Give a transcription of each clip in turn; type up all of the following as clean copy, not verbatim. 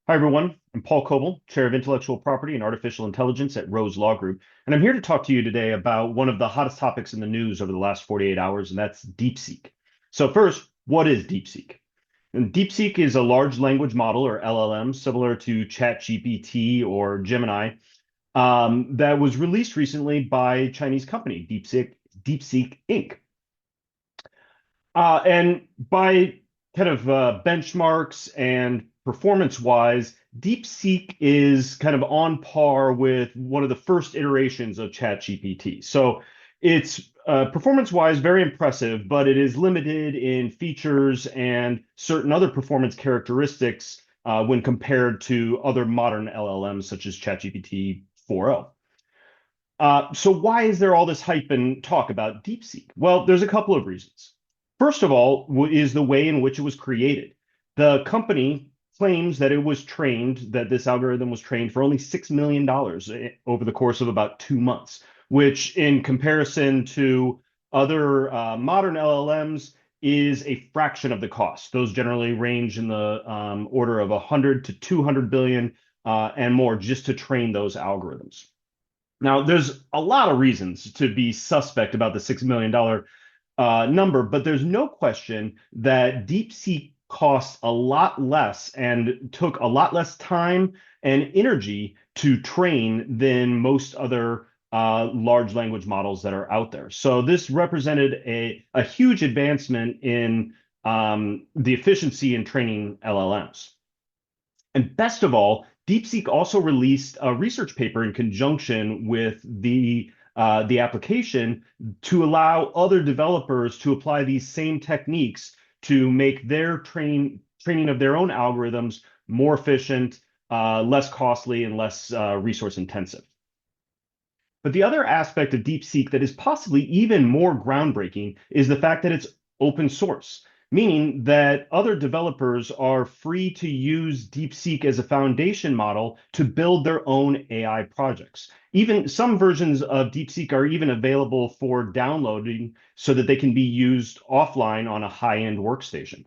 Hi, everyone. I'm Paul Coble, Chair of Intellectual Property and Artificial Intelligence at Rose Law Group. And I'm here to talk to you today about one of the hottest topics in the news over the last 48 hours, and that's DeepSeek. So first, what is DeepSeek? And DeepSeek is a large language model, or LLM, similar to Chat GPT or Gemini, that was released recently by a Chinese company, DeepSeek Inc. And by kind of benchmarks and performance-wise, DeepSeek is kind of on par with one of the first iterations of ChatGPT. So it's performance-wise very impressive, but it is limited in features and certain other performance characteristics when compared to other modern LLMs such as ChatGPT 4.0. So why is there all this hype and talk about DeepSeek? Well, there's a couple of reasons. First of all, is the way in which it was created. The company claims that that this algorithm was trained for only $6 million over the course of about 2 months, which in comparison to other modern LLMs is a fraction of the cost. Those generally range in the order of 100 to 200 billion and more just to train those algorithms. Now, there's a lot of reasons to be suspect about the $6 million number, but there's no question that DeepSeek costs a lot less and took a lot less time and energy to train than most other large language models that are out there. So this represented a huge advancement in the efficiency in training LLMs. And best of all, DeepSeek also released a research paper in conjunction with the application to allow other developers to apply these same techniques to make their training of their own algorithms more efficient, less costly, and less resource intensive. But the other aspect of DeepSeek that is possibly even more groundbreaking is the fact that it's open source, meaning that other developers are free to use DeepSeek as a foundation model to build their own AI projects. Even some versions of DeepSeek are even available for downloading so that they can be used offline on a high-end workstation.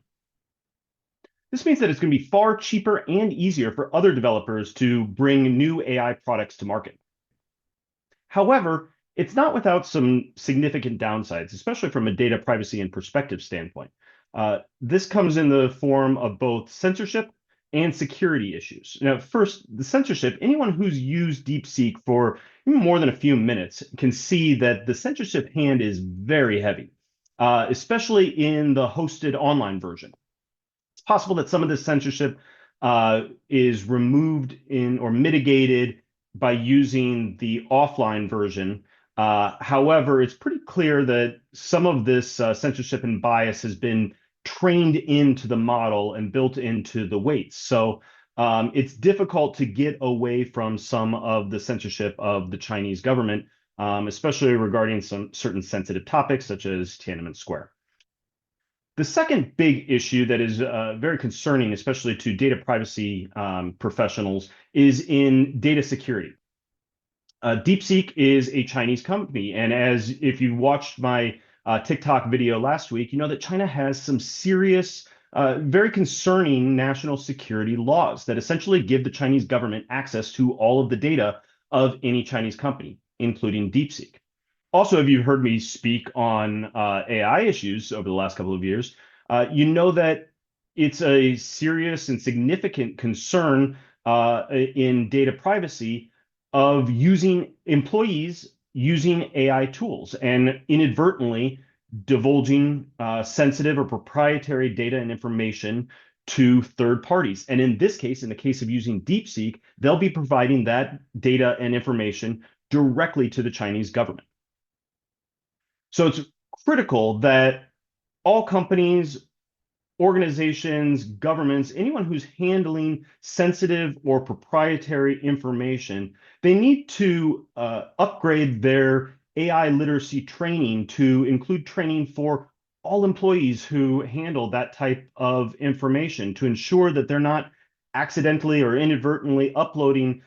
This means that it's going to be far cheaper and easier for other developers to bring new AI products to market. However, it's not without some significant downsides, especially from a data privacy and perspective standpoint. This comes in the form of both censorship and security issues. Now, first, the censorship, anyone who's used DeepSeek for more than a few minutes can see that the censorship hand is very heavy, especially in the hosted online version. It's possible that some of the censorship is removed in or mitigated by using the offline version. However, it's pretty clear that some of this censorship and bias has been trained into the model and built into the weights. So it's difficult to get away from some of the censorship of the Chinese government, especially regarding some certain sensitive topics such as Tiananmen Square. The second big issue that is very concerning, especially to data privacy professionals, is in data security. DeepSeek is a Chinese company, and as if you watched my TikTok video last week, you know that China has some serious, very concerning national security laws that essentially give the Chinese government access to all of the data of any Chinese company, including DeepSeek. Also, if you've heard me speak on AI issues over the last couple of years, you know that it's a serious and significant concern in data privacy of using employees using AI tools and inadvertently divulging sensitive or proprietary data and information to third parties. And in this case, in the case of using DeepSeek, they'll be providing that data and information directly to the Chinese government. So it's critical that all companies, organizations, governments, anyone who's handling sensitive or proprietary information, they need to upgrade their AI literacy training to include training for all employees who handle that type of information to ensure that they're not accidentally or inadvertently uploading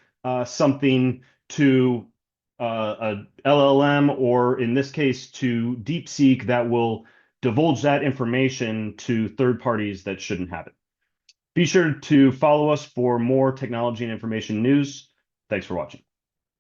something to a LLM or in this case to DeepSeek that will divulge that information to third parties that shouldn't have it. Be sure to follow us for more technology and information news. Thanks for watching.